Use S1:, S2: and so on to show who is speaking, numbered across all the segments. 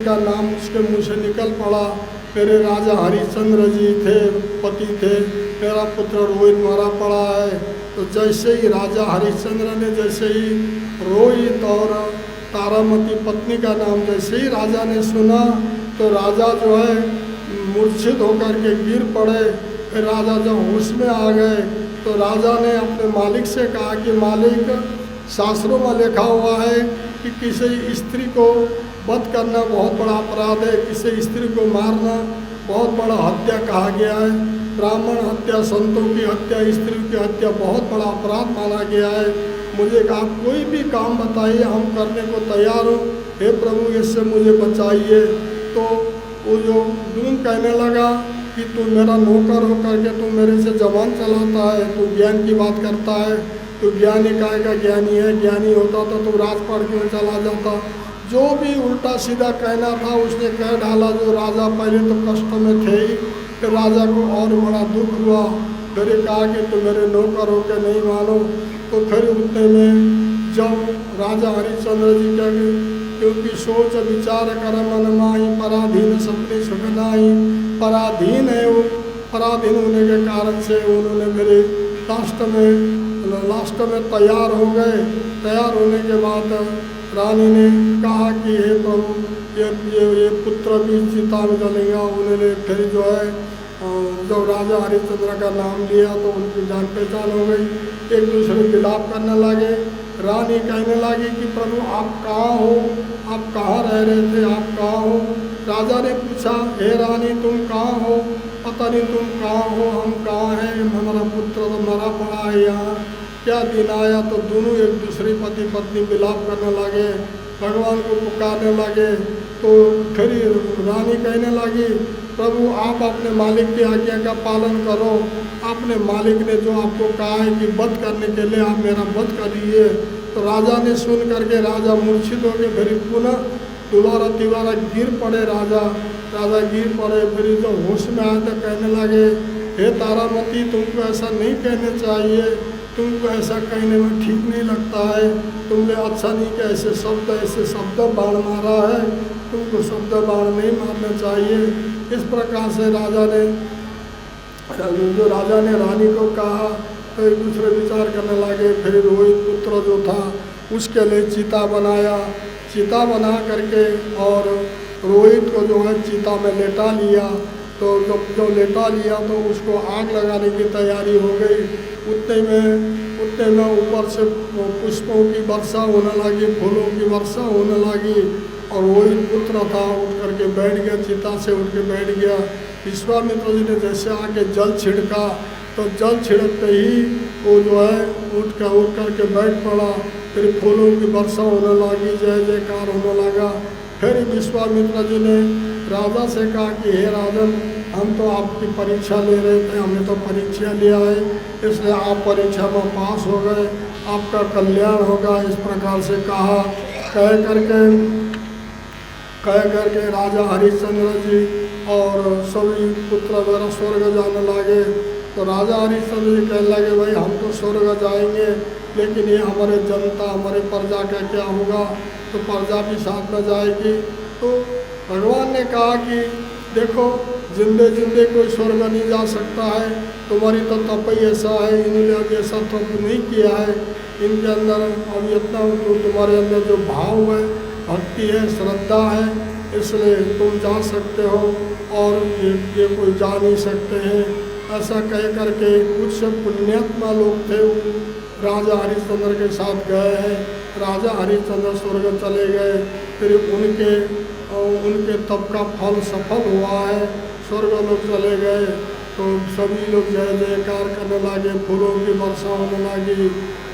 S1: का नाम उसके मुँह से निकल पड़ा, मेरे राजा हरिश्चंद्र जी थे, पति थे, मेरा पुत्र रोहित मारा पड़ा है। तो जैसे ही राजा हरिश्चंद्र ने जैसे ही रोहित और तारामती पत्नी का नाम जैसे ही राजा ने सुना, तो राजा जो है मूर्छित होकर के गिर पड़े। फिर राजा जब होश में आ गए तो राजा ने अपने मालिक से कहा कि मालिक, शास्त्रों में लिखा हुआ है कि किसी स्त्री को वध करना बहुत बड़ा अपराध है, किसी स्त्री को मारना बहुत बड़ा हत्या कहा गया है। ब्राह्मण हत्या, संतों की हत्या, स्त्री की हत्या बहुत बड़ा अपराध माना गया है। मुझे आप कोई भी काम बताइए, हम करने को तैयार हो, हे प्रभु इससे मुझे बचाइए। तो वो जो दून कहने लगा कि तू मेरा नौकर हो करके तू मेरे से जबान चलाता है, तू ज्ञान की बात करता है, तू ज्ञानी का ज्ञानी है, ज्ञानी होता तो तू राजपाट क्यों चला जाता। जो भी उल्टा सीधा कहना था उसने कह डाला। जो राजा पहले तो कष्ट में थे ही, फिर राजा को और बड़ा दुख हुआ। फिर कहा कि तुम मेरे नौकर हो के नहीं मानो। तो फिर उतने में जब राजा हरिश्चंद्र जी क्या, क्योंकि सोच विचार कर मन माही, पराधीन सपने सुखनाई। पराधीन है वो, पराधीन होने के कारण से उन्होंने मेरे लास्ट में तैयार हो गए। तैयार होने के बाद रानी ने कहा कि हे प्रभु, ये पुत्र भी चिता में जलेगा। उन्होंने फिर जो है जब राजा हरिश्चंद्र का नाम लिया तो उनकी जान पहचान हो गई। एक दूसरे विलाप करने लगे। रानी कहने लगी कि प्रभु आप कहाँ हो, आप कहाँ रह रहे थे, आप कहाँ हो। राजा ने पूछा, हे रानी तुम कहाँ हो, पता नहीं तुम कहाँ हो, हम कहाँ हैं, हमारा पुत्र तो मरा पड़ा है यहाँ, क्या दिन आया। तो दोनों एक दूसरे पति पत्नी विलाप करने लगे, भगवान को पुकारने लगे। तो फिर रानी कहने लगी, प्रभु आप अपने मालिक की आज्ञा का पालन करो। आपने मालिक ने जो आपको कहा है कि वध करने के लिए आप मेरा वध करिए। तो राजा ने सुन करके राजा मूर्छित हो गए। फिर पुनः दोबारा गिर पड़े राजा गिर पड़े। फिर जो होश में आए तो कहने लगे, हे तारामती तुमको ऐसा नहीं कहने चाहिए, तुमको ऐसा कहने में ठीक नहीं लगता है, तुमने अच्छा नहीं कि ऐसे शब्द बाण मारा है, तुमको शब्द बाण नहीं मारना चाहिए। इस प्रकार से राजा ने रानी को कहा। तो एक दूसरे विचार करने लगे। फिर रोहित पुत्र जो था उसके लिए चिता बनाया। चिता बना करके और रोहित को जो है चिता में लेटा लिया। तो जब लेटा लिया तो उसको आग लगाने की तैयारी हो गई। उतने में ऊपर से पुष्पों की वर्षा होने लगी, फूलों की वर्षा होने लगी। और रोहित पुत्र था उठ करके बैठ गया, चिता से उठ के बैठ गया। विश्वामित्र जी ने जैसे आके जल छिड़का तो जल छिड़कते ही वो जो है उठ करके बैठ पड़ा। फिर फूलों की वर्षा होने लगी, जय जयकार होने लगा। फिर विश्वामित्र जी ने राजा से कहा कि हे राजन, हम तो आपकी परीक्षा ले रहे थे, हमने तो परीक्षा लिया है, इसलिए आप परीक्षा में पास हो गए, आपका कल्याण होगा। इस प्रकार से कहा। कह करके राजा हरिश्चंद्र जी और सभी पुत्र वगैरह स्वर्ग जाने लगे। तो राजा हरिश्चंद्र जी कहने लगे, भाई हम तो स्वर्ग जाएंगे, लेकिन ये हमारे जनता, हमारे प्रजा का क्या होगा। तो प्रजा भी साथ में जाएगी। तो भगवान ने कहा कि देखो, जिंदे कोई स्वर्ग नहीं जा सकता है, तुम्हारी तो तप ही ऐसा है, इन्होंने अभी ऐसा तप नहीं किया है, इनके अंदर अभी इतना तो तुम्हारे अंदर जो भाव है, भक्ति है, श्रद्धा है, इसलिए तुम जा सकते हो और ये कोई जा नहीं सकते हैं। ऐसा कह करके कुछ पुण्यात्मा लोग थे राजा हरिश्चंद्र के साथ गए हैं। राजा हरिश्चंद्र स्वर्ग चले गए। फिर उनके तप का फल सफल हुआ है, स्वर्ग लोग चले गए। तो सभी लोग जय जयकार करने लगे, फूलों की वर्षा होने लगी।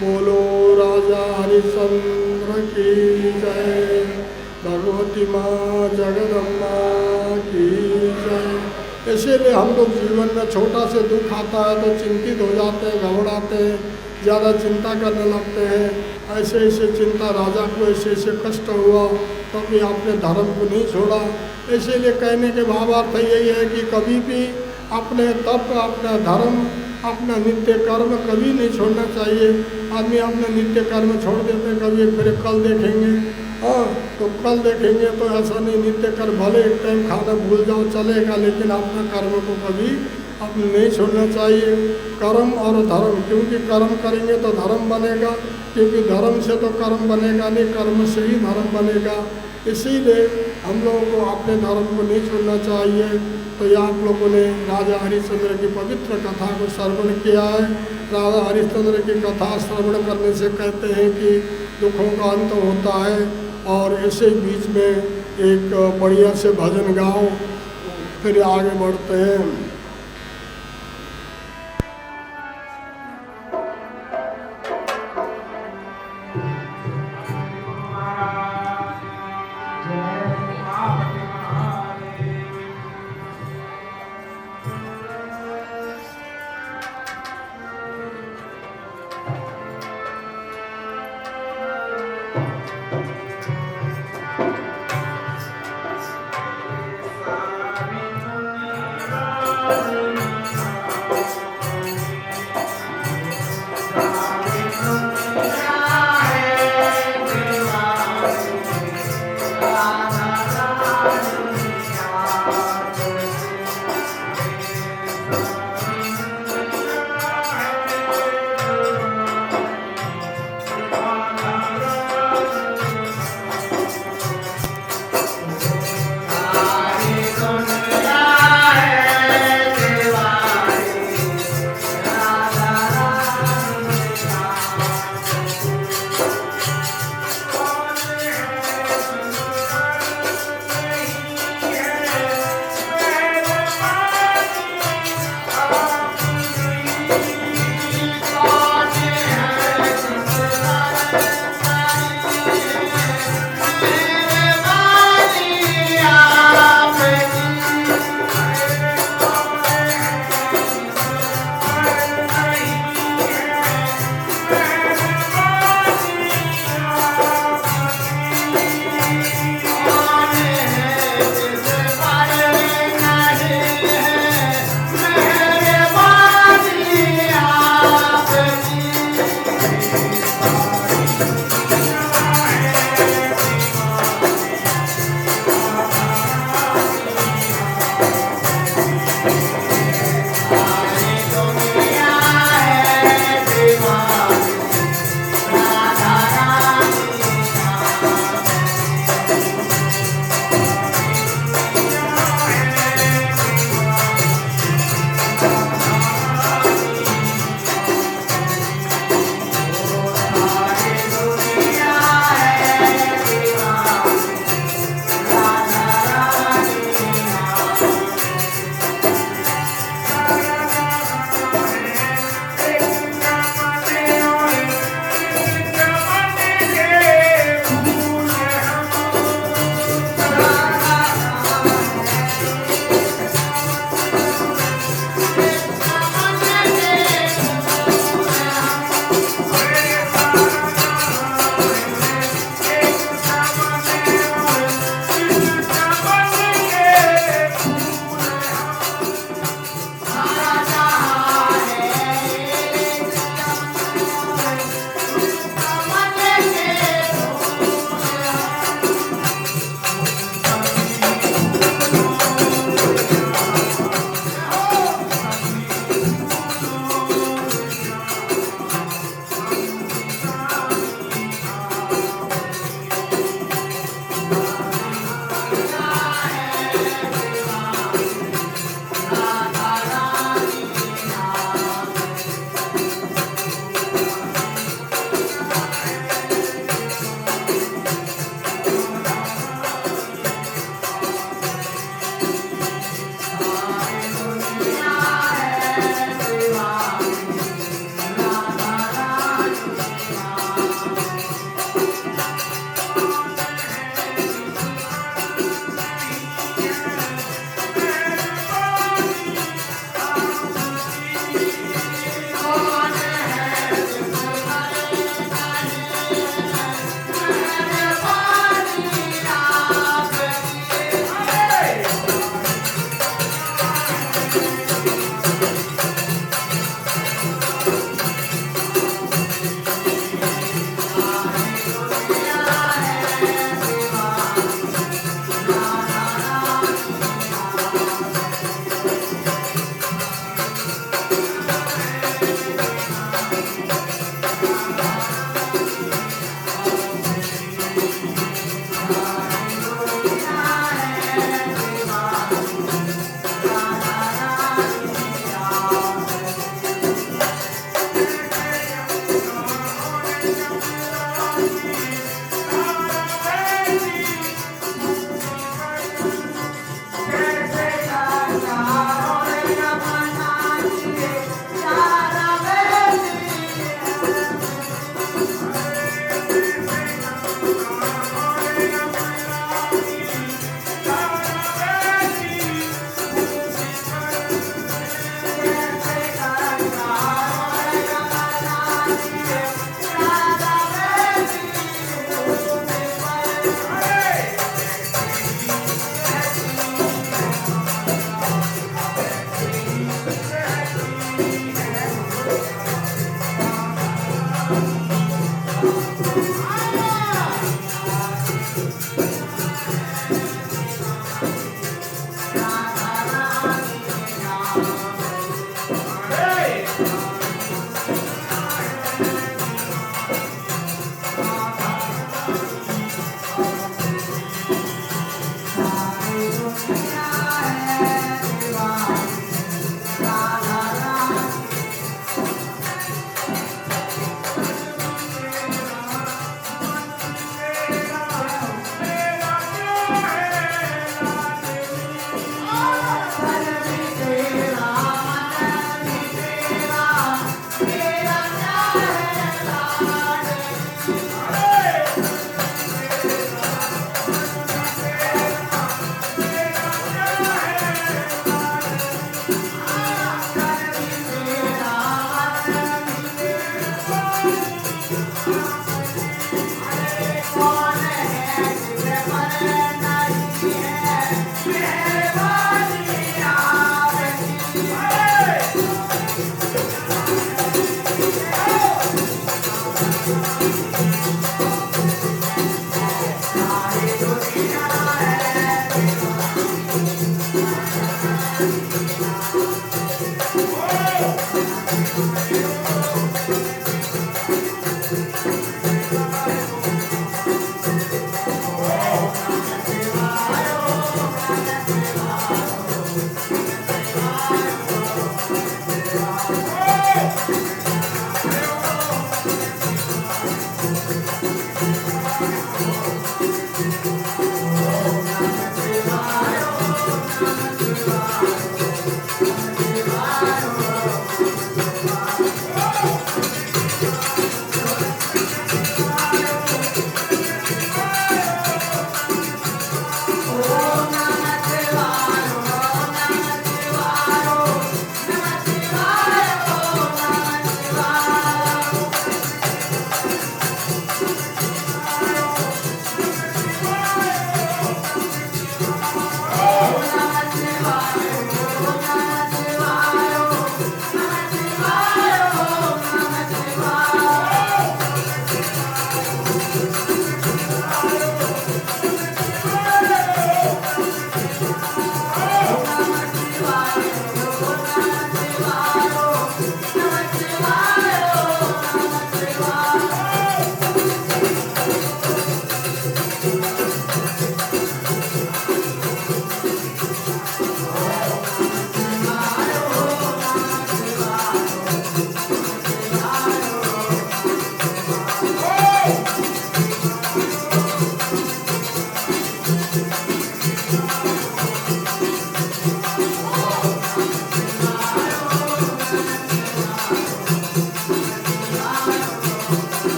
S1: बोलो राजा हरिश्चंद्र की जय, भगवती माँ जगदम्बा की जय। इसीलिए हम लोग जीवन में छोटा से दुख आता है तो चिंतित हो जाते हैं, घबराते हैं, ज़्यादा चिंता करने लगते हैं। ऐसे चिंता राजा को ऐसे कष्ट हुआ तो भी आपने धर्म को नहीं छोड़ा। इसीलिए कहने के भावार्थ यही है कि कभी भी अपने तप, अपना धर्म, अपना नित्य कर्म कभी नहीं छोड़ना चाहिए। आदमी अपना नित्य कर्म छोड़ देते, कभी फिर कल देखेंगे। हाँ, तो कल देखेंगे तो ऐसा नहीं, नित्य कर भले एक टाइम खाना भूल जाओ चलेगा, लेकिन अपना कर्म को कभी अपने नहीं छोड़ना चाहिए। कर्म और धर्म, क्योंकि कर्म करेंगे तो धर्म बनेगा, क्योंकि धर्म से तो कर्म बनेगा नहीं, कर्म से ही धर्म बनेगा। इसीलिए हम लोगों को अपने धर्म को नहीं छोड़ना चाहिए। तो ये आप लोगों ने राजा हरिश्चंद्र की पवित्र कथा को श्रवण किया है। राजा हरिश्चंद्र की कथा श्रवण करने से कहते हैं कि दुखों का अंत होता है। और ऐसे बीच में एक बढ़िया से भजन गाओ, फिर आगे बढ़ते हैं।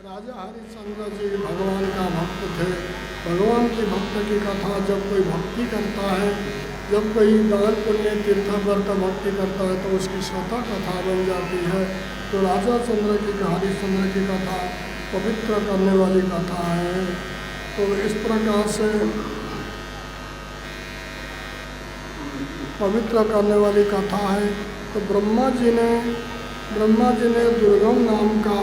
S1: राजा हरिश्चंद्र जी भगवान का भक्त थे। भगवान की भक्त की कथा जब कोई भक्ति करता है, जब कोई दान पुण्य तीर्थ व्रत भक्ति करता है तो उसकी स्वतः कथा बन जाती है। तो राजा चंद्र की हरिश्चंद्र की कथा पवित्र करने वाली कथा है। तो इस प्रकार से पवित्र करने वाली कथा है। तो ब्रह्मा जी ने दुर्गम नाम का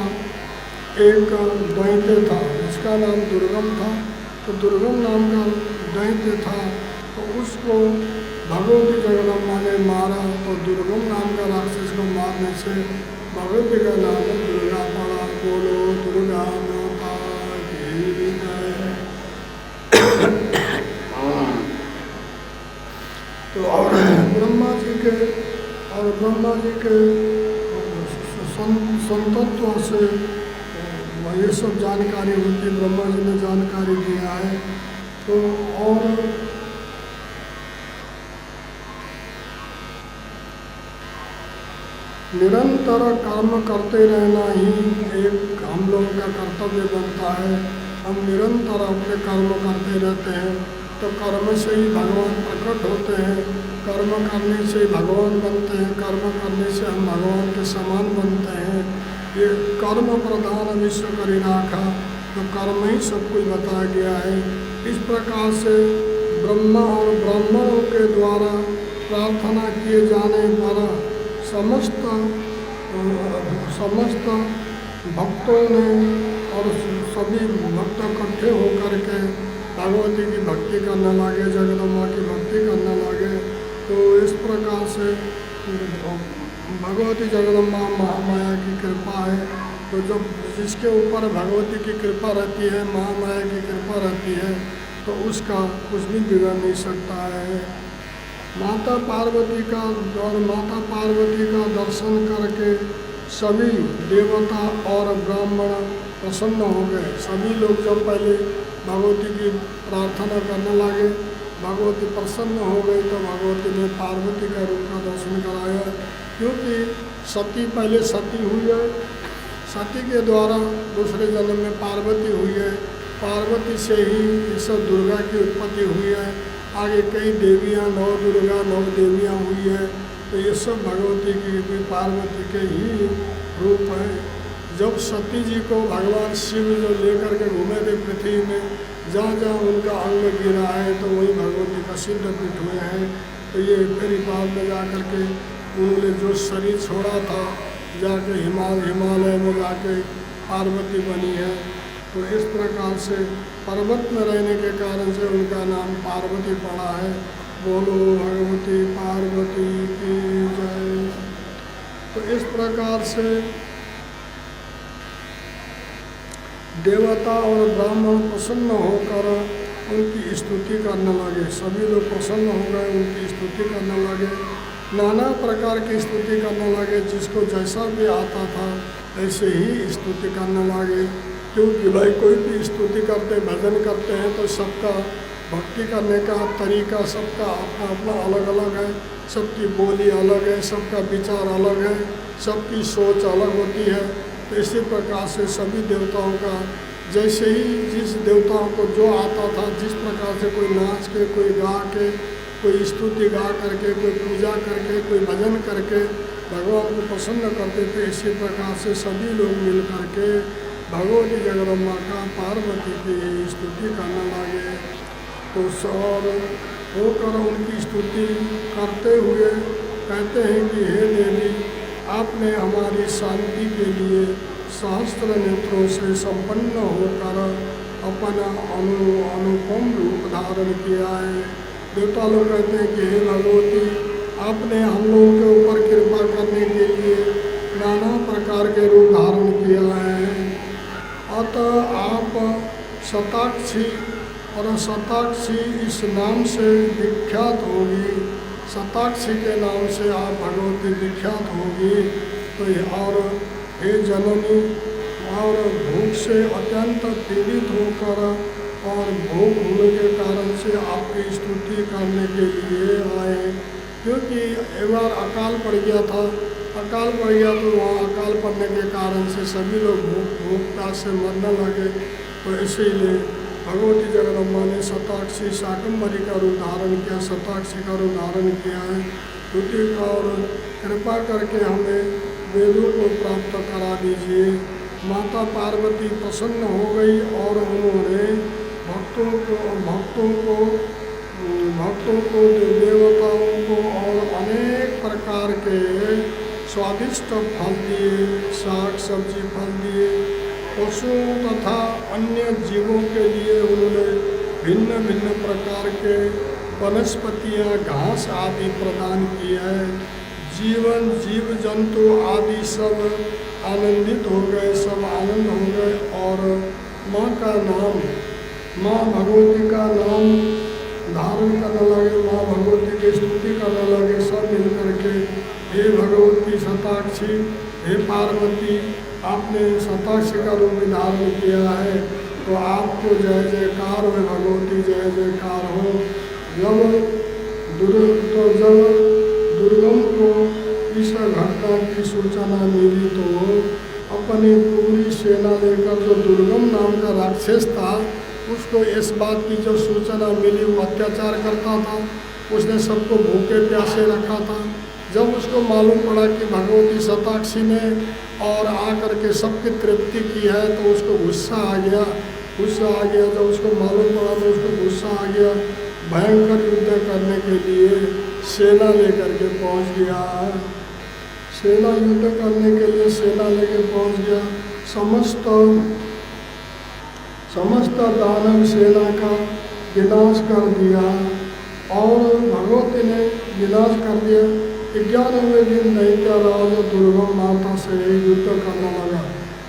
S1: एक दैत्य था, उसका नाम दुर्गम था। तो दुर्गम नाम का दैत्य था, तो उसको भगवती जगदम्बा ने मारा। तो दुर्गम नाम का राक्षस को मारने से भगवती का नाम दुर्गा पड़ा। बोलो दुर्गा माता की जय। तो ब्रह्मा जी के संतत्व से ये सब जानकारी होती, ब्रह्मा जी ने जानकारी दिया है। तो और निरंतर कर्म करते रहना ही एक हम लोगों का कर्तव्य बनता है। हम निरंतर अपने कर्म करते रहते हैं, तो कर्म से ही भगवान प्रकट होते हैं। कर्म करने से ही भगवान बनते हैं, कर्म करने से हम भगवान के समान बनते हैं। ये कर्म प्रधान विश्व करी राखा, तो कर्म ही सब कुछ बताया गया है। इस प्रकार से ब्रह्मा और ब्राह्मणों के द्वारा प्रार्थना किए जाने पर समस्त भक्तों ने और सभी भक्त इकट्ठे होकर के भगवती की भक्ति करने लगे, जगदम्बा की भक्ति करने लगे। तो इस प्रकार से भगवती जगदम्बा महामाया की कृपा है। तो जब जिसके ऊपर भगवती की कृपा रहती है, महामाया की कृपा रहती है, तो उसका कुछ भी बिगड़ नहीं सकता है। माता पार्वती का दर्शन करके सभी देवता और ब्राह्मण प्रसन्न हो गए। सभी लोग जब पहले भगवती की प्रार्थना करने लगे, भगवती प्रसन्न हो गई, तो भगवती ने पार्वती का रूप का दर्शन कराया। क्योंकि सती पहले सती हुई है, सती के द्वारा दूसरे जन्म में पार्वती हुई है, पार्वती से ही इस दुर्गा की उत्पत्ति हुई है। आगे कई देवियाँ, नौ दुर्गा, नौ देवियाँ हुई है। तो ये सब भगवती की, पार्वती के ही रूप है। जब सती जी को भगवान शिव जो लेकर के घूमे थे पृथ्वी में, जहाँ जहाँ उनका अंग गिरा है, तो वही भगवती का सिद्ध पीठ हुए हैं। तो ये फिर बाद में जा कर के उन्होंने जो शरीर छोड़ा था, जाके हिमालय में जाके पार्वती बनी है। तो इस प्रकार से पर्वत में रहने के कारण से उनका नाम पार्वती पड़ा है। बोलो भगवती पार्वती की जय। तो इस प्रकार से देवता और ब्राह्मण प्रसन्न होकर उनकी स्तुति करने लगे। सभी लोग प्रसन्न हो गए, उनकी स्तुति करने लगे, नाना प्रकार की स्तुति करने लगे। जिसको जैसा भी आता था ऐसे ही स्तुति करने लगे। क्योंकि भाई कोई भी स्तुति करते, भजन करते हैं, तो सबका भक्ति करने का तरीका सबका अपना अपना अलग अलग है। सबकी बोली अलग है, सबका विचार अलग है, सबकी सोच अलग होती है। तो इसी प्रकार से सभी देवताओं का जैसे ही जिस देवताओं को जो आता था, जिस प्रकार से कोई नाच के, कोई गा के, कोई स्तुति गा करके, कोई पूजा करके, कोई भजन करके भगवान को प्रसन्न करते थे, इसी प्रकार से सभी लोग मिल करके भगवती जगदम्बा का, पार्वती की स्तुति करने लगे। तो और होकर उनकी स्तुति करते हुए कहते हैं कि हे देवी, आपने हमारी शांति के लिए सहस्त्र नेत्रों से संपन्न होकर अपना अनुपम रूप धारण किया है। देवता लोग कहते हैं कि हे भगवती, आपने हम लोगों के ऊपर कृपा करने के लिए नाना प्रकार के रूप धारण किया है। अतः आप शताक्षी और शताक्षी इस नाम से विख्यात होगी। शताक्षी के नाम से आप भगवती विख्यात होगी। तो और हे जननी, और भूख से अत्यंत पीड़ित होकर और भूख होने के कारण से आपकी स्तुति करने के लिए आए। क्योंकि एक बार अकाल पड़ गया था, अकाल पड़ गया तो वहाँ अकाल पड़ने के कारण से सभी लोग भूख प्यास से मरने लगे। तो इसीलिए भगवती जगदम्बा ने शताक्षी शाकंभरी का रूप धारण किया, शताक्षी का रूप धारण किया है। स्तुति का और कृपा करके हमें वेदों को प्राप्त करा दीजिए। माता पार्वती प्रसन्न हो गई और उन्होंने भक्तों को देवताओं को और अनेक प्रकार के स्वादिष्ट फल दिए, साग सब्जी फल दिए। पशुओं तथा अन्य जीवों के लिए उन्होंने भिन्न भिन्न प्रकार के वनस्पतियाँ, घास आदि प्रदान किए हैं। जीव जंतु आदि सब आनंदित हो गए, सब आनंद हो गए और माँ भगवती का नाम धारण करने लगे, माँ भगवती की स्तुति करने लगे सब मिल करके। हे भगवती शताक्षी, हे पार्वती, आपने शताक्षी का रूप धारण किया है, तो आपको जय जयकार हो भगवती, जय जयकार हो। जब दुर्गम को इस घटना की सूचना मिली तो अपनी पूरी सेना लेकर, जो दुर्गम नाम का राक्षस था, उसको इस बात की जो सूचना मिली, वो अत्याचार करता था, उसने सबको भूखे प्यासे रखा था। जब उसको मालूम पड़ा कि भगवती शताक्षी ने और आकर के सबकी तृप्ति की है, तो उसको गुस्सा आ गया। जब उसको मालूम पड़ा तो उसको गुस्सा आ गया। भयंकर युद्ध करने के लिए सेना लेकर के पहुंच गया। सेना युद्ध करने के लिए सेना लेकर पहुंच गया। समस्त दानव सेना का विनाश कर दिया और भगवती ने विनाश कर दिया। 11वें दिन दैत्य राजा दुर्गम माता से युद्ध करने लगा।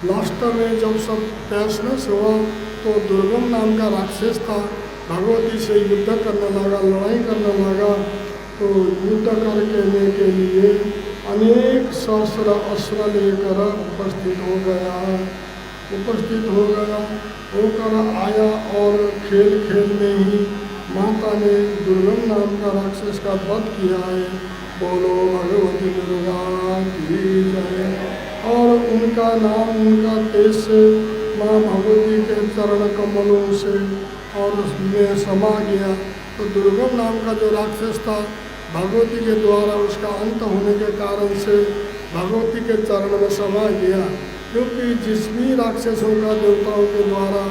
S1: लास्ट में जब सब तहस हुआ तो दुर्गम नाम का राक्षस था, भगवती से युद्ध करने लगा, लड़ाई करने लगा। तो युद्ध करने के लिए अनेक सहस्र अस्त्र लेकर उपस्थित होकर आया और खेल में ही माता ने दुर्गम नाम का राक्षस का वध किया है। बोलो भगवती दुर्गा की जय। और उनका नाम उनका तेज से माँ भगवती के चरण कमलों से और उसमें समा गया। तो दुर्गम नाम का जो राक्षस था, भगवती के द्वारा उसका अंत होने के कारण से भगवती के चरण में समा गया। क्योंकि जिस भी राक्षसों का देवताओं के द्वारा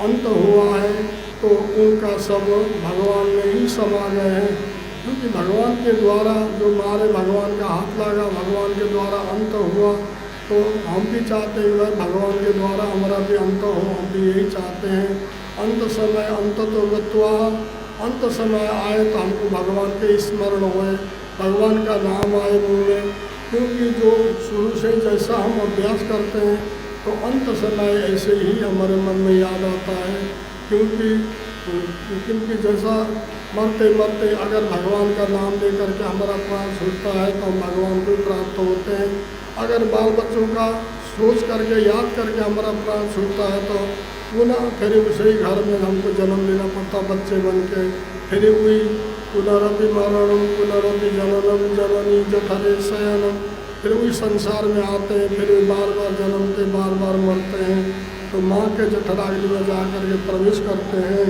S1: अंत हुआ है तो उनका सब भगवान में ही समा गए हैं। क्योंकि भगवान के द्वारा जो मारे, भगवान का हाथ लगा, भगवान के द्वारा अंत हुआ। तो हम भी चाहते हैं भाई भगवान के द्वारा हमारा भी अंत हो, हम भी यही चाहते हैं। अंत समय अंत तो गत्वा, अंत समय आए तो हमको भगवान के स्मरण होए, भगवान का नाम आए मुँह में। क्योंकि जो शुरू से जैसा हम अभ्यास करते हैं तो अंत समय ऐसे ही हमारे मन में याद आता है। क्योंकि जैसा मरते अगर भगवान का नाम लेकर के हमारा प्राण छूटता है तो हम भगवान को प्राप्त होते हैं। अगर बाल बच्चों का सोच करके याद करके हमारा प्राण छूटता है तो पुनः फिर उसी घर में हमको जन्म लेना पड़ता बच्चे बन के। फिर वही पुनरपि मरणम पुनरपि जननम जननी जठरे शयनम, फिर वही संसार में आते हैं, फिर बार जन्मते बार मरते हैं। तो माँ के जठराग्नि में जा कर के प्रवेश करते हैं।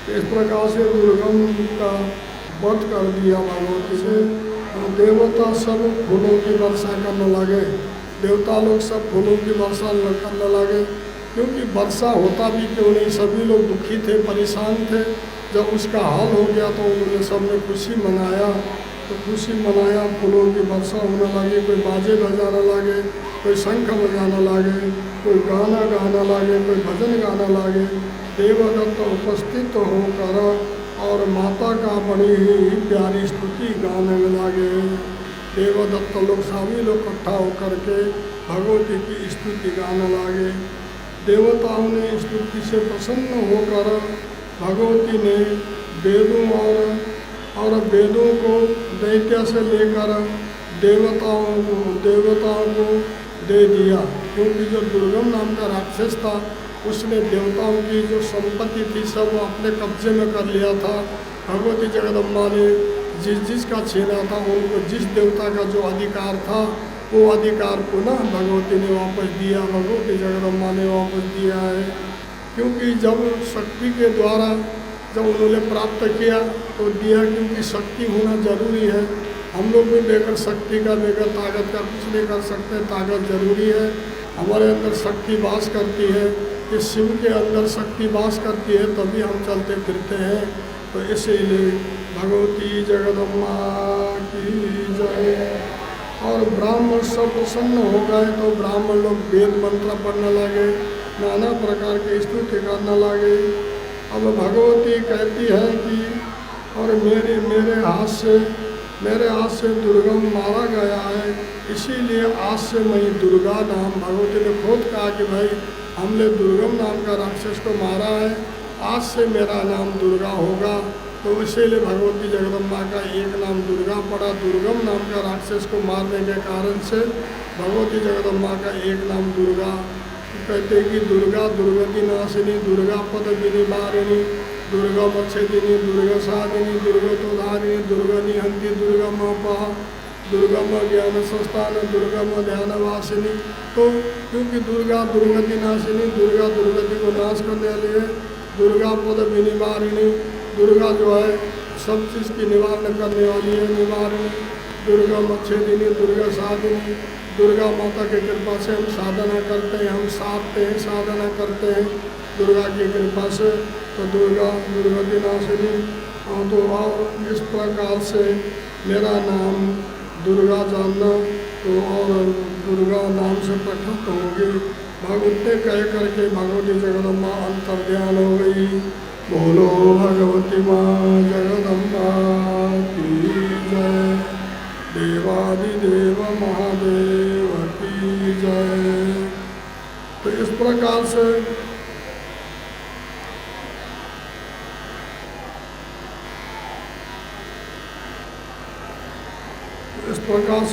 S1: इस प्रकार से दुर्गम का वध कर दिया भगवती से। देवता सब फूलों की वर्षा करने लगे, देवता लोग सब फूलों की वर्षा करने लगे। क्योंकि वर्षा होता भी क्यों नहीं, सभी लोग दुखी थे, परेशान थे। जब उसका हाल हो गया तो उन्होंने सबने खुशी मनाया। तो खुशी मनाया, फूलों की वर्षा होने लगी। कोई बाजे बजाने लगे, कोई शंख बजाने लगे, कोई गाना गाना लगे, कोई भजन गाना लगे। देवदत्त उपस्थित होकर और माता का बड़ी ही प्यारी स्तुति गाने लगे। देवदत्त लोग सभी लोग इकट्ठा होकर के भगवती की स्तुति गाने लगे। देवताओं ने स्तुति से प्रसन्न होकर भगवती ने वेदों को दैत्य से लेकर देवताओं को दे दिया। क्योंकि जो दुर्गम नाम का राक्षस था उसने देवताओं की जो संपत्ति थी सब अपने कब्जे में कर लिया था। भगवती जगदम्बा ने जिसका छीना था उनको, जिस देवता का जो अधिकार था वो अधिकार पुनः भगवती ने वापस दिया, भगवती जगदम्बा ने वापस दिया है। क्योंकि जब शक्ति के द्वारा जब उन्होंने प्राप्त किया तो दिया, क्योंकि शक्ति होना जरूरी है। हम लोग भी बगैर शक्ति का, बगैर ताकत का कुछ नहीं कर सकते। ताकत जरूरी है, हमारे अंदर शक्ति वास करती है। कि शिव के अंदर शक्ति वास करती है तभी हम चलते फिरते हैं। तो इसीलिए भगवती जगदम्बा की जय। और ब्राह्मण सब प्रसन्न हो गए तो ब्राह्मण लोग वेद मंत्र पढ़ने लगे, नाना प्रकार के स्तुति करने लगे। अब भगवती कहती है कि और मेरे हाथ से दुर्गम मारा गया है, इसीलिए आज से मैं दुर्गा नाम, भगवती ने खुद कहा कि भाई हमने दुर्गम नाम का राक्षस को मारा है, आज से मेरा नाम दुर्गा होगा। तो इसीलिए भगवती जगदम्बा का एक नाम दुर्गा पड़ा। दुर्गम नाम का राक्षस को मारने के कारण से भगवती जगदम्बा का एक नाम दुर्गा। कहते कि दुर्गा दुर्गति नाशिनी, दुर्गा पद विनिवारिणी, दुर्गा मच्छेदिनी, दुर्गा साधिनी, दुर्गतोधारिणी, दुर्गा निहंती, दुर्गा मोपा, दुर्गम ज्ञान संस्थान, दुर्गम ध्यान वासिनी। तो क्योंकि दुर्गा दुर्गति नाशिनी, दुर्गा दुर्गति को नाश करने वाली है। दुर्गा पद विनिवारिणी, दुर्गा जो है सब चीज़ की निवारण करने वाली है, निवारिणी। दुर्गा मच्छेदिनी, दुर्गा साधिनी, दुर्गा माता की कृपा से हम साधना करते हैं, हम साधते हैं, साधना करते हैं। दुर्गा की कृपा से। तो दुर्गा दुर्गति नाशिनी। तो और इस प्रकार से मेरा नाम दुर्गा जानना तो और दुर्गा नाम से प्रकट होगी। भगवती कह करके भगवती जगदम्बा अंतर्ध्यान हो गई। बोलो भगवती माँ जगदम्बा की जय। देवादिदेव महादेव की जय। तो इस प्रकार से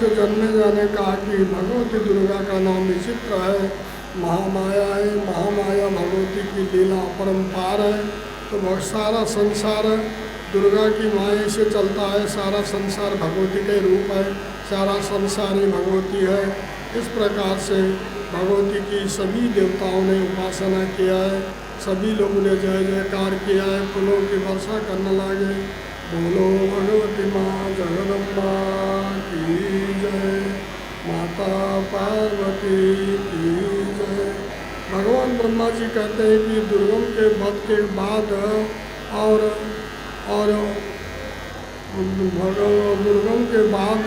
S1: जन्मे जाने कहा कि भगवती दुर्गा का नाम विचित्र है, महामाया है। महामाया भगवती की लीला अपरंपार है। तो बहुत सारा संसार दुर्गा की माया से चलता है। सारा संसार भगवती के रूप है। सारा संसार ही भगवती है। इस प्रकार से भगवती की सभी देवताओं ने उपासना किया है। सभी लोगों ने जय जयकार किया है, फूलों की वर्षा करने लगे। बोलो भगवती माँ जगदम्बा की जय। माता पार्वती की जय। भगवान ब्रह्मा जी कहते हैं कि दुर्गम के वध के बाद और दुर्गम के बाद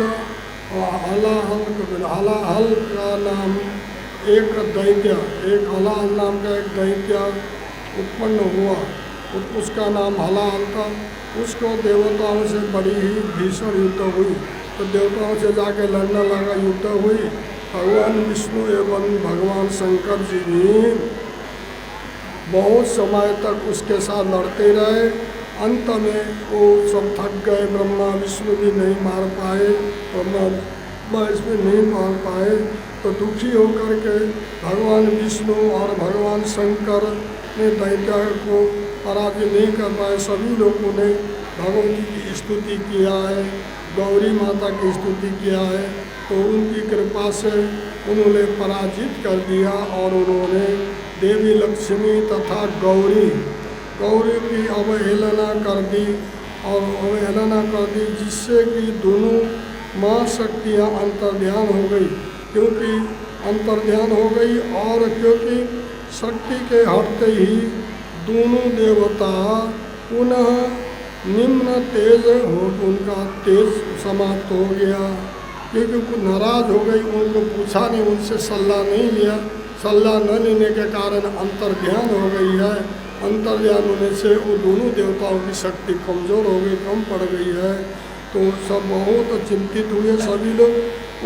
S1: हलाहल का नाम एक दैत्य, एक हलाहल नाम का एक दैत्य उत्पन्न हुआ। उसका नाम हलाहल था। उसको देवताओं से बड़ी ही भीषण युद्ध हुई। तो देवताओं से जाके लड़ने लगा, युद्ध हुई। भगवान विष्णु एवं भगवान शंकर जी भी बहुत समय तक उसके साथ लड़ते रहे। अंत में वो सब थक गए। ब्रह्मा विष्णु भी नहीं मार पाए, ब्रह्मा इसमें नहीं मार पाए। तो दुखी होकर के भगवान विष्णु और भगवान शंकर ने दैत्य को पराजित नहीं कर पाए। सभी लोगों ने भगवती की स्तुति किया है, गौरी माता की स्तुति किया है। तो उनकी कृपा से उन्होंने पराजित कर दिया और उन्होंने देवी लक्ष्मी तथा गौरी की अवहेलना कर दी जिससे कि दोनों माँ शक्तियाँ अंतर्ध्यान हो गई। क्योंकि अंतर्ध्यान हो गई और क्योंकि शक्ति के हटते ही दोनों देवता पुनः निम्न तेज हो, उनका तेज समाप्त हो गया। क्योंकि नाराज हो गई, उनको पूछा नहीं, उनसे सलाह नहीं लिया। सलाह न लेने के कारण अंतर्ध्यान हो गई है। अंतर्ध्यान होने से वो दोनों देवताओं की शक्ति कमज़ोर हो गई, कम पड़ गई है। तो सब बहुत चिंतित हुए सभी लोग।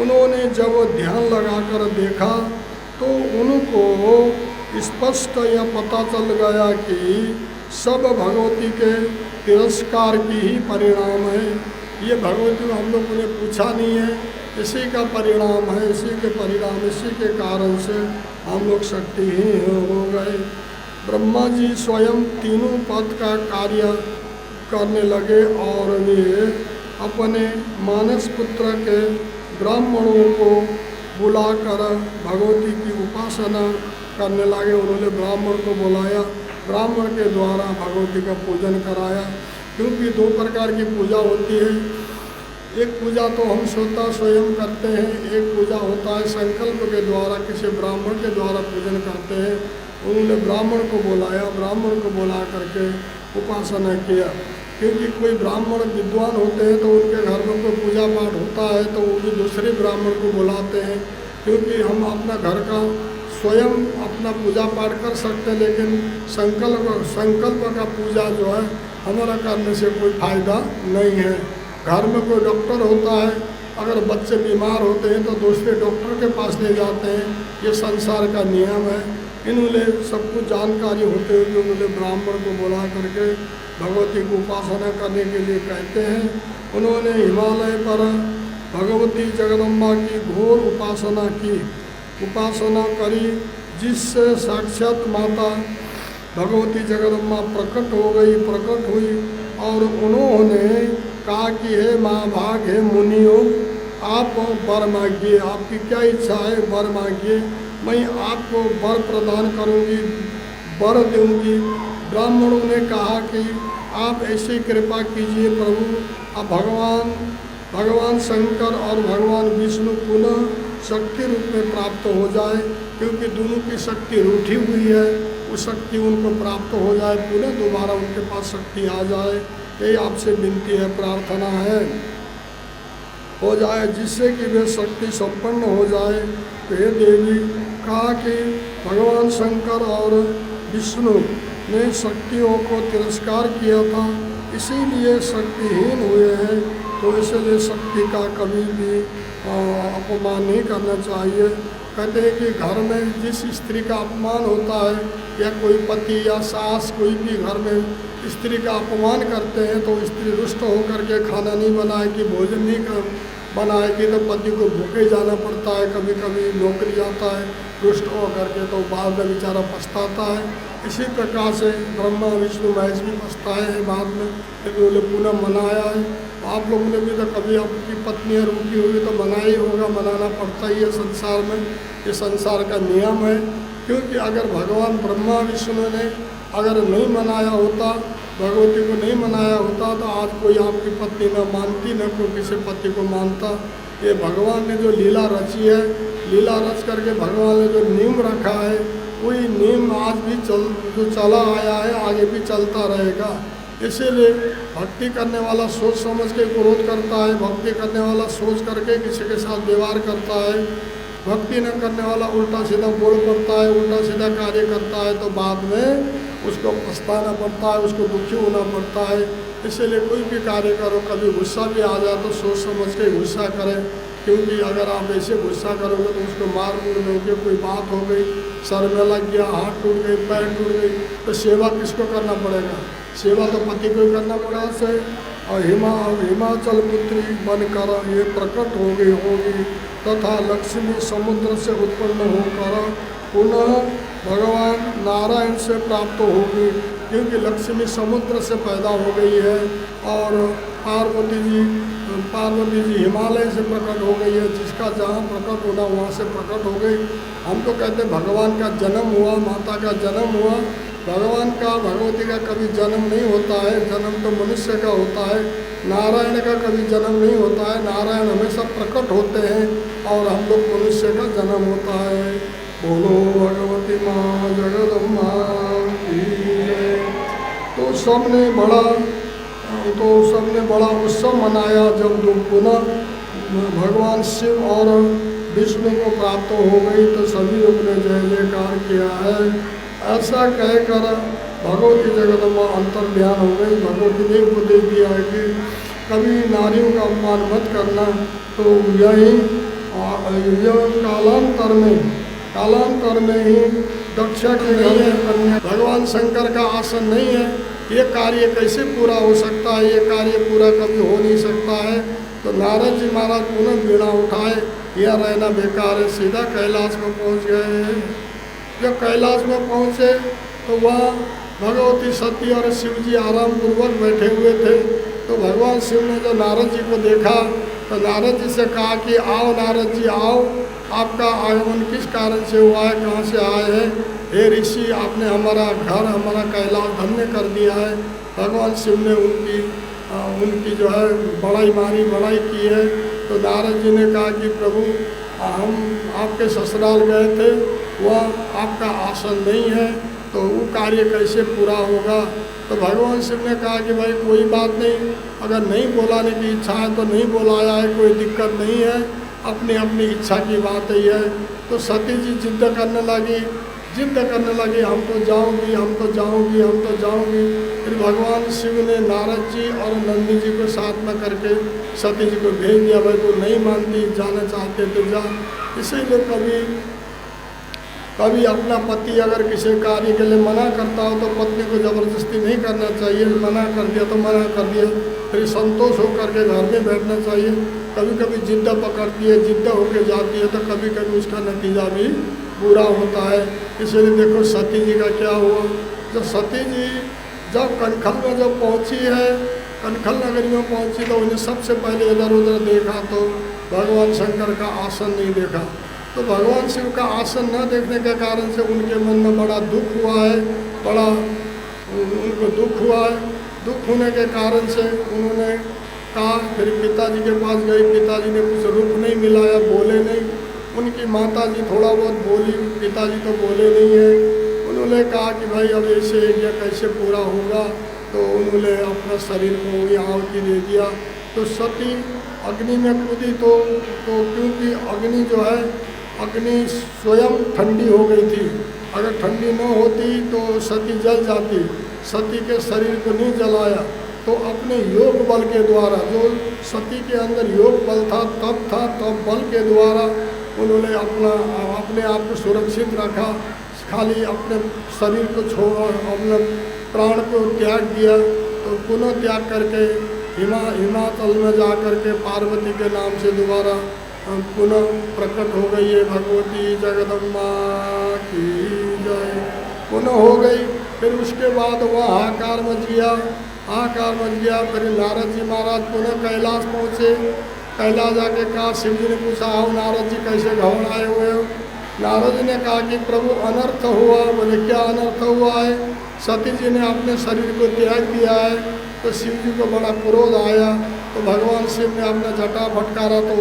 S1: उन्होंने जब ध्यान लगाकर देखा तो उनको स्पष्ट यह पता चल गया कि सब भगवती के तिरस्कार की ही परिणाम है। ये भगवती को हम लोगों ने पूछा नहीं है, इसी का परिणाम है, इसी के परिणाम, इसी के कारण से हम लोग शक्तिहीन हो गए। ब्रह्मा जी स्वयं तीनों पद का कार्य करने लगे और वे अपने मानस पुत्र के ब्राह्मणों को बुलाकर भगवती की उपासना करने लगे। उन्होंने ब्राह्मण को बुलाया, ब्राह्मण के द्वारा भगवती का पूजन कराया। क्योंकि दो प्रकार की पूजा होती है। एक पूजा तो हम स्वयं करते हैं, एक पूजा होता है संकल्प के द्वारा, किसी ब्राह्मण के द्वारा पूजन करते हैं। उन्होंने ब्राह्मण को बुलाया, ब्राह्मण को बुला करके उपासना किया। क्योंकि कोई ब्राह्मण विद्वान होते हैं तो उनके घर में कोई पूजा पाठ होता है तो वो भी दूसरे ब्राह्मण को बुलाते हैं। क्योंकि हम अपना घर का स्वयं अपना पूजा पाठ कर सकते हैं, लेकिन संकल्प का पूजा जो है हमारा करने से कोई फायदा नहीं है। घर में कोई डॉक्टर होता है, अगर बच्चे बीमार होते हैं तो दूसरे डॉक्टर के पास ले जाते हैं। ये संसार का नियम है। इन्होंने सब कुछ जानकारी होते हुए उन्होंने ब्राह्मण को बुला करके भगवती की उपासना करने के लिए कहते हैं। उन्होंने हिमालय पर भगवती जगदम्बा की घोर उपासना करी, जिससे साक्षात माता भगवती जगदम्बा प्रकट हुई और उन्होंने कहा कि हे महाभाग, हे मुनियों, आप वर मांगिए, आपकी क्या इच्छा है वर मांगिए, मैं आपको वर प्रदान करूंगी, वर दूंगी। ब्राह्मणों ने कहा कि आप ऐसी कृपा कीजिए प्रभु, अब भगवान शंकर और भगवान विष्णु पुनः शक्ति रूप में प्राप्त हो जाए, क्योंकि दोनों की शक्ति रूठी हुई है। वो शक्ति उनको प्राप्त हो जाए, पुनः दोबारा उनके पास शक्ति आ जाए। यही आपसे विनती है, प्रार्थना है, हो जाए, जिससे कि वे शक्ति संपन्न हो जाए। तो हे देवी, कहा कि भगवान शंकर और विष्णु ने शक्तियों को तिरस्कार किया था, इसीलिए शक्तिहीन हुए हैं। तो इसलिए शक्ति का कभी भी अपमान नहीं करना चाहिए। कहते हैं कि घर में जिस स्त्री का अपमान होता है, या कोई पति या सास कोई भी घर में स्त्री का अपमान करते हैं, तो स्त्री रुष्ट होकर के खाना नहीं बनाएगी, भोजन नहीं बनाएगी, तो पति को भूखे जाना पड़ता है, कभी कभी नौकरी जाता है रुष्ट होकर के, तो बाद में बेचारा पछताता है। इसी प्रकार से ब्रह्मा विष्णु महेश भी पछताए हैं बाद में, लेकिन उन्होंने पुनः मनाया है। आप लोगों ने भी तो कभी आपकी पत्नियाँ रूठी हुई तो मना ही होगा, मनाना पड़ता ही है संसार में, ये संसार का नियम है। क्योंकि अगर भगवान ब्रह्मा विष्णु ने अगर नहीं मनाया होता, भगवती को नहीं मनाया होता, तो आज कोई आपकी पत्नी न मानती, न कोई किसी पति को मानता। ये भगवान ने जो लीला रची है, लीला रच करके भगवान ने जो नियम रखा है, वही नियम आज भी जो चला आया है, आगे भी चलता रहेगा। इसीलिए भक्ति करने वाला सोच समझ के विरोध करता है, भक्ति करने वाला सोच करके किसी के साथ व्यवहार करता है, भक्ति न करने वाला उल्टा सीधा बोल पड़ता है, उल्टा सीधा कार्य करता है, तो बाद में उसको पछताना पड़ता है, उसको दुखी होना पड़ता है। इसीलिए कोई भी कार्य करो, कभी गुस्सा भी आ जाए तो सोच समझ के गुस्सा करें, क्योंकि अगर आप ऐसे गुस्सा करोगे तो उसको मार मूर दोगे, कोई बात हो गई, सर में लग गया, हाथ टूट गई, पैर टूट गई, तो सेवा किसको करना पड़ेगा? सेवा तो पति को ही करना पड़ा से। और हिमाचल पुत्री बनकर ये प्रकट हो गई होगी, तथा लक्ष्मी समुद्र से उत्पन्न होकर पुनः भगवान नारायण से प्राप्त होगी, क्योंकि लक्ष्मी समुद्र से पैदा हो गई है, और पार्वती जी हिमालय से प्रकट हो गई है। जिसका जहाँ प्रकट होना वहाँ से प्रकट हो गई। हम तो कहते हैं भगवान का जन्म हुआ, माता का जन्म हुआ, भगवान का भगवती का कभी जन्म नहीं होता है, जन्म तो मनुष्य का होता है। नारायण का कभी जन्म नहीं होता है, नारायण हमेशा प्रकट होते हैं, और हम लोग मनुष्य का जन्म होता है। बोलो भगवती माँ जगदम्बा की जय। तो सबने बड़ा उत्सव मनाया जब पुनः भगवान शिव और विष्णु को प्राप्त हो गई, तो सभी लोगों ने जय जयकार किया है। ऐसा कहकर भगवती जगदम्बा अंतर्ध्यान हो गई। भगवती ने उपदेश दिया है कि कभी नारियों का अपमान मत करना। तो यही कालांतर में ही दक्षा की कन्या भगवान शंकर का आसन नहीं है, ये कार्य कैसे पूरा हो सकता है? ये कार्य पूरा कभी हो नहीं सकता है। तो नारद जी महाराज पुनः बीड़ा उठाए, यह रहना बेकार है, सीधा कैलाश में पहुंच गए। जब कैलाश में पहुंचे तो वहाँ भगवती सती और शिव जी आराम पूर्वक बैठे हुए थे। तो भगवान शिव ने जो नारद जी को देखा, तो नारद जी से कहा कि आओ नारद जी आओ, आपका आगमन किस कारण से हुआ है, कहाँ से आए हैं? हे ऋषि, आपने हमारा घर, हमारा कैलाश धन्य कर दिया है। भगवान शिव ने उनकी जो है बड़ाई की है। तो नारद जी ने कहा कि प्रभु, हम आपके ससुराल गए थे, वह आपका आसन नहीं है, तो वो कार्य कैसे पूरा होगा? तो भगवान शिव ने कहा कि भाई कोई बात नहीं, अगर नहीं बुलाने की इच्छा है तो नहीं बुलाया है, कोई दिक्कत नहीं है, अपनी अपनी इच्छा की बात ही है। तो सती जी जिद करने लगी, हम तो जाऊंगी, हम तो जाऊंगी, हम तो जाऊंगी। फिर भगवान शिव ने नारद जी और नंदी जी को साथ में करके सती जी को भेज दिया, भाई तू नहीं मानती, जाना चाहते तो जा। इसीलिए कभी अपना पति अगर किसी कार्य के लिए मना करता हो तो पत्नी को ज़बरदस्ती नहीं करना चाहिए। मना कर दिया तो मना कर दिया, फिर संतोष होकर के घर में बैठना चाहिए। कभी कभी जिद्द पकड़ती है, जिद्द होकर जाती है, तो कभी कभी उसका नतीजा भी बुरा होता है। इसलिए देखो सती जी का क्या हुआ। जब सती जी कनखल में जब पहुँची है, कनखल नगरी में पहुँची, तो उन्हें सबसे पहले इधर उधर देखा तो भगवान शंकर का आसन नहीं देखा। तो भगवान शिव का आसन न देखने के कारण से उनके मन में बड़ा दुख हुआ है, उनको दुख हुआ है। दुख होने के कारण से उन्होंने कहा, फिर पिताजी के पास गई, पिताजी ने कुछ रुख नहीं मिलाया, बोले नहीं। उनकी माता जी थोड़ा बहुत बोली, पिताजी तो बोले नहीं है। उन्होंने कहा कि भाई अब ऐसे यज्ञ कैसे पूरा होगा, तो उन्होंने अपना शरीर को वही आहुति दे दिया। तो सती अग्नि में कूदी तो क्योंकि अग्नि जो है, अग्नि स्वयं ठंडी हो गई थी। अगर ठंडी न होती तो सती जल जाती। सती के शरीर को नहीं जलाया, तो अपने योग बल के द्वारा, जो सती के अंदर योग बल था तब बल के द्वारा उन्होंने अपने आप को सुरक्षित रखा। खाली अपने शरीर को छोड़ा, अपने प्राण को त्याग दिया। तो पुनः त्याग करके हिमाचल में जा कर के पार्वती के नाम से दोबारा पुनः प्रकट हो गई है भगवती जगदम्बा की जय। पुनः हो गई। फिर उसके बाद वह हाहाकार मच गया। फिर नारद जी महाराज पुनः कैलाश पहुँचे। कैलाश जाके कहा, शिव जी ने पूछा, आओ नारद जी कैसे घबराए हुए हो? नारद जी ने कहा कि प्रभु अनर्थ हुआ। बोले क्या अनर्थ हुआ है? सती जी ने अपने शरीर को त्याग दिया है। तो शिव जी को बड़ा क्रोध आया। तो भगवान शिव ने अपना जटा फटकारा। तो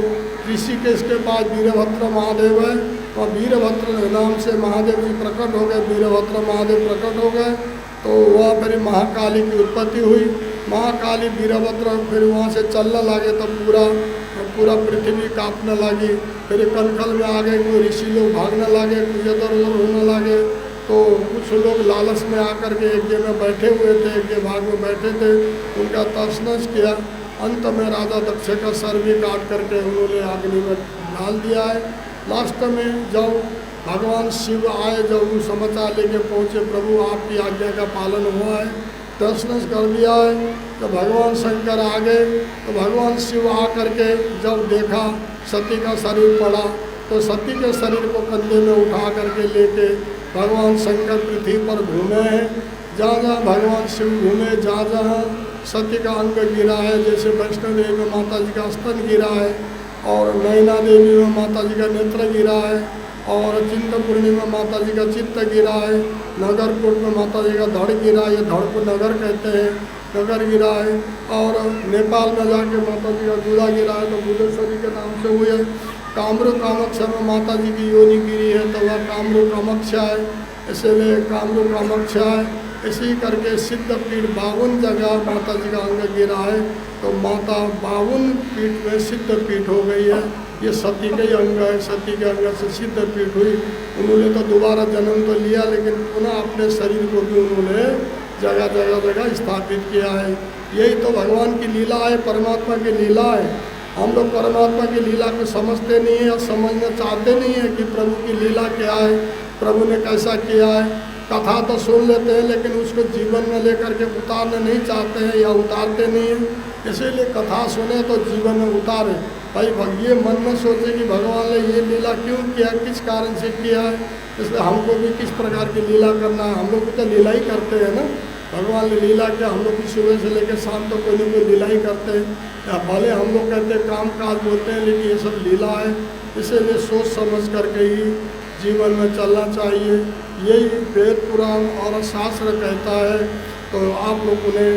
S1: ऋषिकेश के पास वीरभद्र महादेव है, और वीरभद्र नाम से महादेव जी प्रकट हो गए। वीरभद्र महादेव प्रकट हो गए तो वहाँ फिर महाकाली की उत्पत्ति हुई। महाकाली वीरभद्र फिर वहाँ से चलने लगे तो पूरा पृथ्वी कांपने लगी। फिर कनखल में आ गए, कोई ऋषि लोग भागने लगे, कुछ इधर उधर होने लगे। तो कुछ लोग लालच में आकर के यज्ञ में बैठे हुए थे, यज्ञ भाग में बैठे थे, उनका तर्सनस किया। अंत में राजा दक्ष का सर भी काट करके उन्होंने अग्नि में डाल दिया है। लास्ट में जब भगवान शिव आए, जब वो समाचार लेके पहुँचे, प्रभु आपकी आज्ञा का पालन हुआ है, तर्सनस कर दिया है। तो भगवान शंकर आ गए। तो भगवान शिव आ करके जब देखा सती का शरीर पड़ा, तो सती के शरीर को कंधे में उठा करके लेके भगवान शंकर पृथ्वी पर घूमे हैं। जहाँ जहाँ भगवान शिव घूमे, जहाँ जहाँ सती का अंग गिरा है, जैसे वैष्णो देवी में माता जी का स्तन गिरा है, और नैना देवी में माता जी का नेत्र गिरा है, और चिंतपूर्णी में माता जी का चित्त गिरा है, नगरकोट में माता जी का धड़ गिरा है, ये धड़ को नगर कहते हैं, नगर गिरा है, और नेपाल में जाके माता जी का दूल्हा गिरा है, तो बुद्धेश्वरी के नाम से हुई है। कामरू कामाक्षा में माता जी की योनि गिरी है, तो वह कामरू कामाक्षा है, इसलिए कामरू कामाक्षा है। इसी करके सिद्धपीठ 52 जगह माता जी का अंग गिरा है, तो माता 52 पीठ में सिद्धपीठ हो गई है। ये सती का ही अंग है, सती के अंग से सिद्धपीठ हुई। उन्होंने तो दोबारा जन्म तो लिया, लेकिन पुनः अपने शरीर को भी उन्होंने जगह जगह स्थापित किया है। यही तो भगवान की लीला है, परमात्मा की लीला है। हम लोग परमात्मा की लीला को समझते नहीं है और समझना चाहते नहीं है कि प्रभु की लीला क्या है, प्रभु ने कैसा किया है। कथा तो सुन लेते हैं, लेकिन उसको जीवन में लेकर के उतारना नहीं चाहते हैं या उतारते नहीं हैं। इसीलिए कथा सुने तो जीवन में उतारे। भाई ये मन में सोचे कि भगवान ने ये लीला क्यों किया, किस कारण से किया है, इसलिए हमको भी किस प्रकार की लीला करना है। हम लोग भी तो लीला ही करते हैं ना। भगवान ने लीला किया, हम लोग भी सुबह से लेकर शाम तक कोई ना कोई लीला ही करते हैं। या भले हम लोग कहते हैं काम काज बोलते हैं, लेकिन ये सब लीला है। इसीलिए सोच समझ करके ही जीवन में चलना चाहिए। यही वेद पुराण और शास्त्र कहता है। तो आप लोगों ने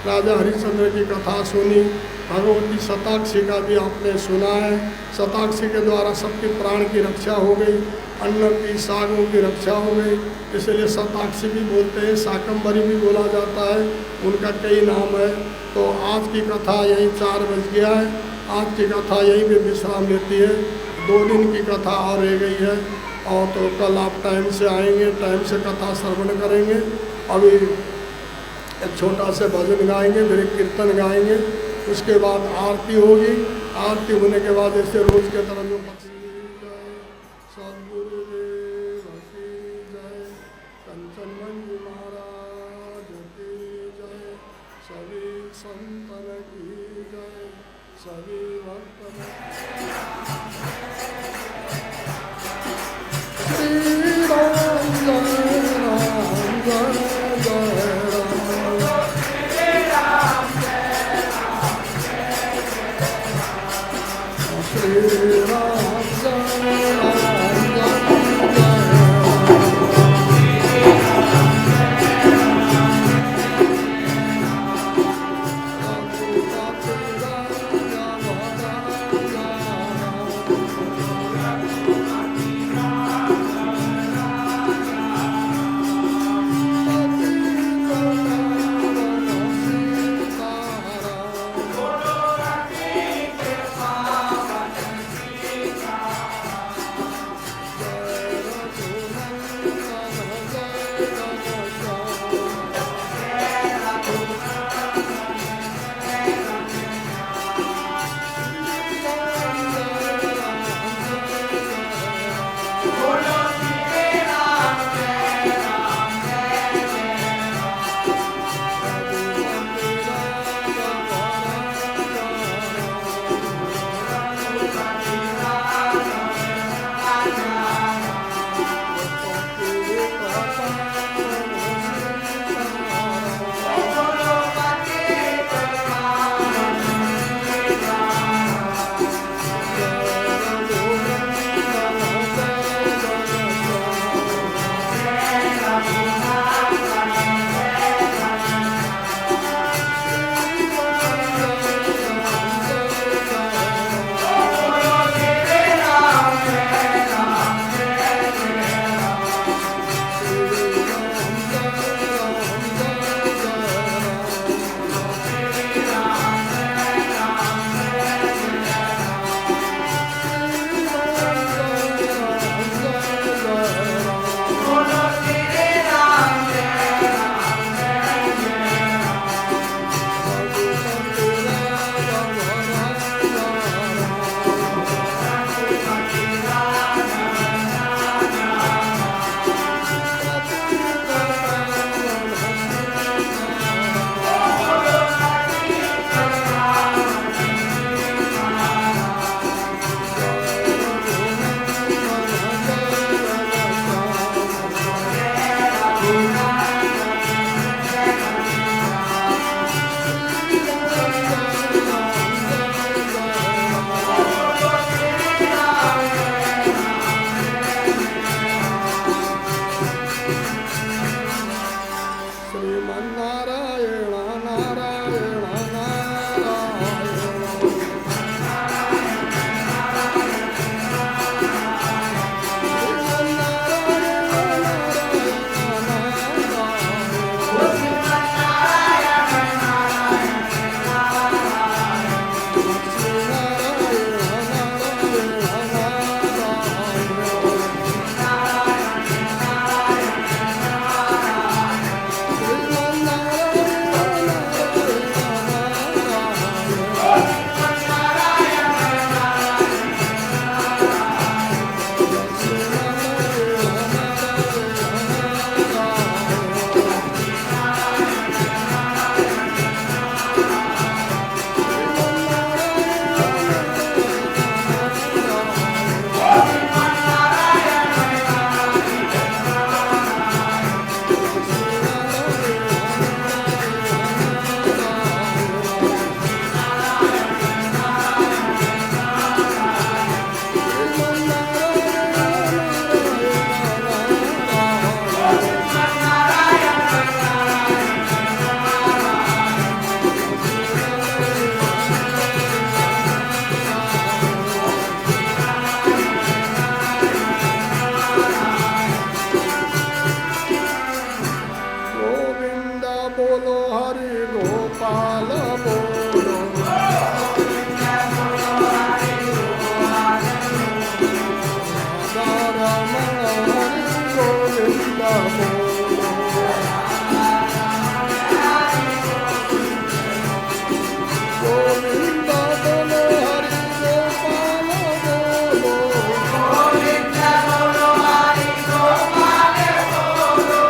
S1: राजा हरिश्चंद्र की कथा सुनी, भगवती शताक्षी का भी आपने सुना है। शताक्षी के द्वारा सबके प्राण की रक्षा हो गई, अन्न की सागों की रक्षा हो गई, इसलिए शताक्षी भी बोलते हैं, शाकंभरी भी बोला जाता है, उनका कई नाम है। तो आज की कथा यही 4 बज गया है। आज की कथा यहीं पे विश्राम लेती है। 2 दिन की कथा और रह गई है, और तो कल आप टाइम से आएंगे, टाइम से कथा श्रवण करेंगे। अभी एक छोटा सा भजन गाएंगे, फिर एक कीर्तन गाएंगे, उसके बाद आरती होगी। आरती होने के बाद ऐसे रोज के तरह जो सदगुरुदेव की जय, कंचन मंजू महाराज की जय, सभी संतन की जय, सभी भक्तन श्री राम जय राम जय जय राम, श्री राम जय राम जय जय राम, श्री राम जय राम जय जय गोविंद बोलो हरि गोपाल बोलो
S2: गोविंद बोलो हरि गोपाल बोलो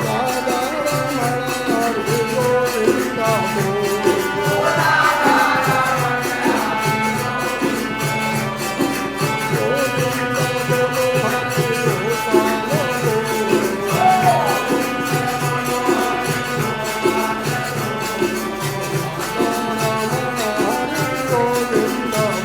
S1: राधा रमण हरि गोविंद बोलो
S2: राधा रमण हरि
S1: गोविंद बोलो हरि गोपाल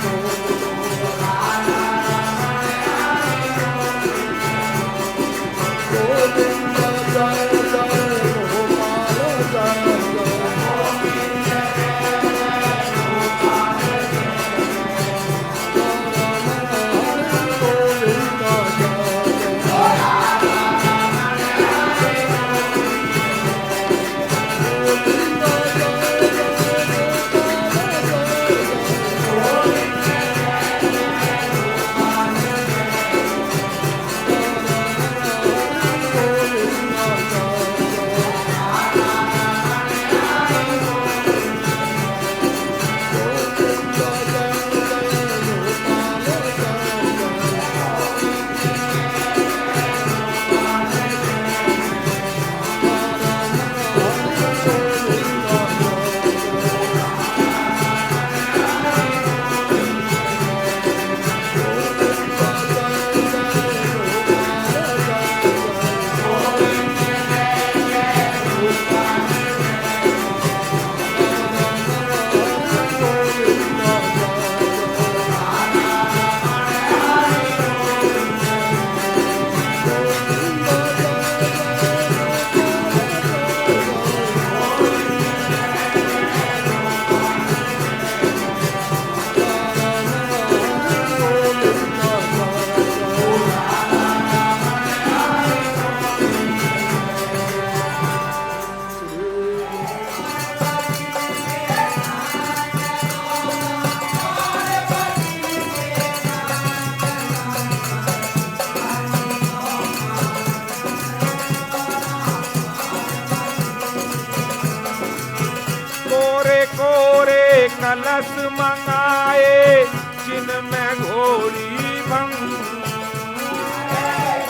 S3: कलश मंगाए जिनमें घोड़ी भंग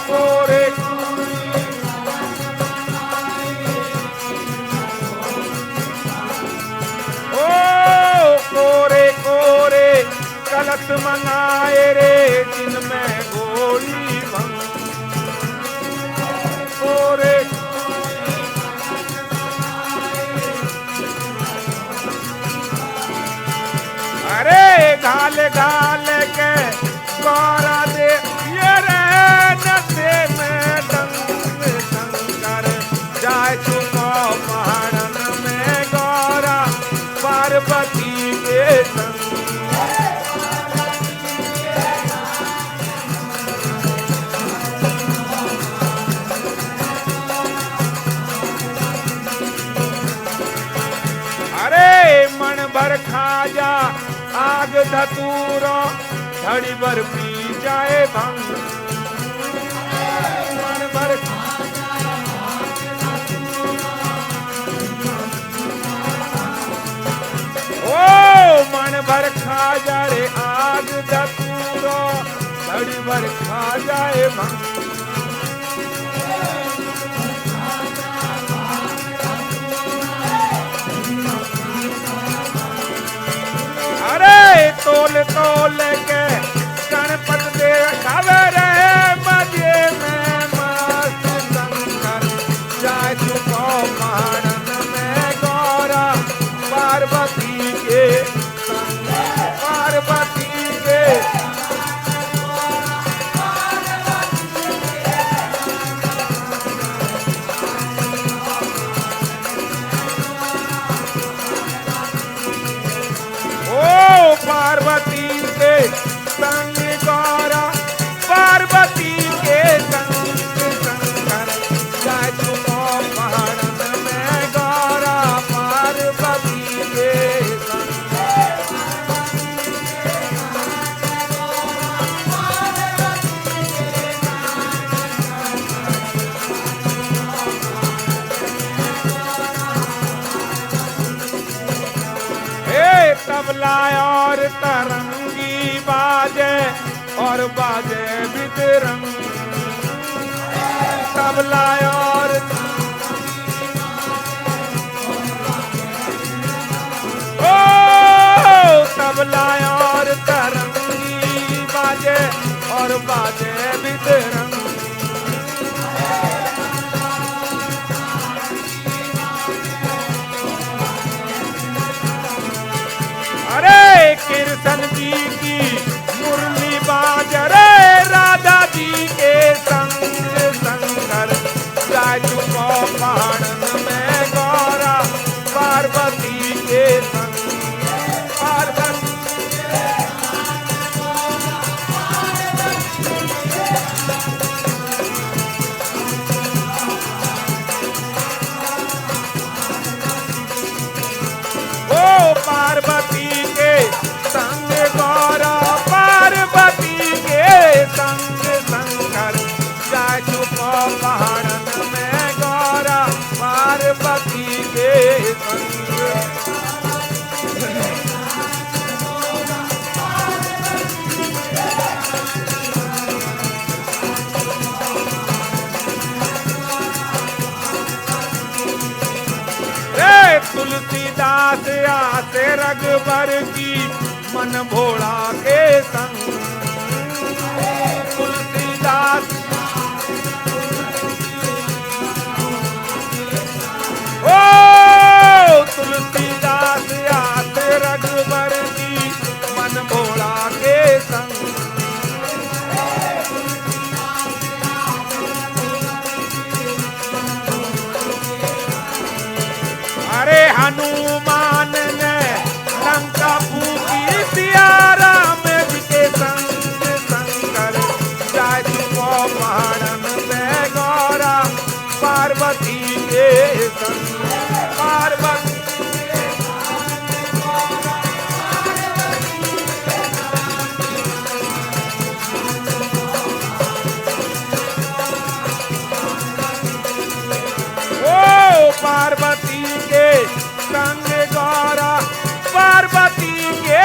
S3: कोरे ओ कोरे कोरे कलश मंगाए रे जिनमें घोड़ी भंग कोरे अरे घाल घाल के गौरा दे ये रे नशे में दंग शंकर जाय चुको पहाड़न में गौरा पार्वती के संग अरे मन भर खा जा आग धतूरो धड़ी भर पी जाए भंग मन भर ओ मन भर खा जा रे आग धतूरो धड़ी भर खा जाए भंग तोल तोल के गणपत देव खावे रहे मजे में मस्त शंकर जाय चुको पहाड़न में गौरा पार्वती के संग पार्वती के पार्वती के संग गौरा पार्वती के संग शंकर जाय चुको पहाड़न में गौरा पार्वती के संग हे तबला और तरंगी बाजे और बाजे बिदरंग, तबला और तबला और तरंगी बाजे और बाजे बिदरंग। अरे कृष्ण जी की मुरली बाज रे, राधा जी के संग शंकर जाय चुको पहाड़न में गौरा, पार्वती के संग पार्वती। ओ पार्वती के संग गौरा, पार्वती के संग शंकर जाय चुको पहाड़न में गौरा, पार्वती के संग। तुलसीदास आसे रघुबर की मन भोला के संग, तुलसीदास ओ तुलसीदास आसे रघुबर की मन भोला के संग। अरे हनुमान ने लंका फूकी, सिया राम जी के संग शंकर जाय चुको पहाड़न में गौरा, पार्वती के संग पार्वती। ओ पार्वती के संग गौरा, पार्वती के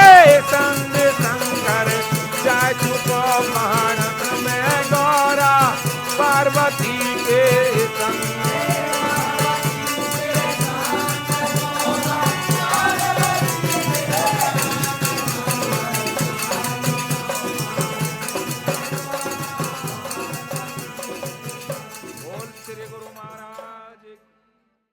S3: संग शंकर जाय चुको पहाड़न में गौरा, पार्वती के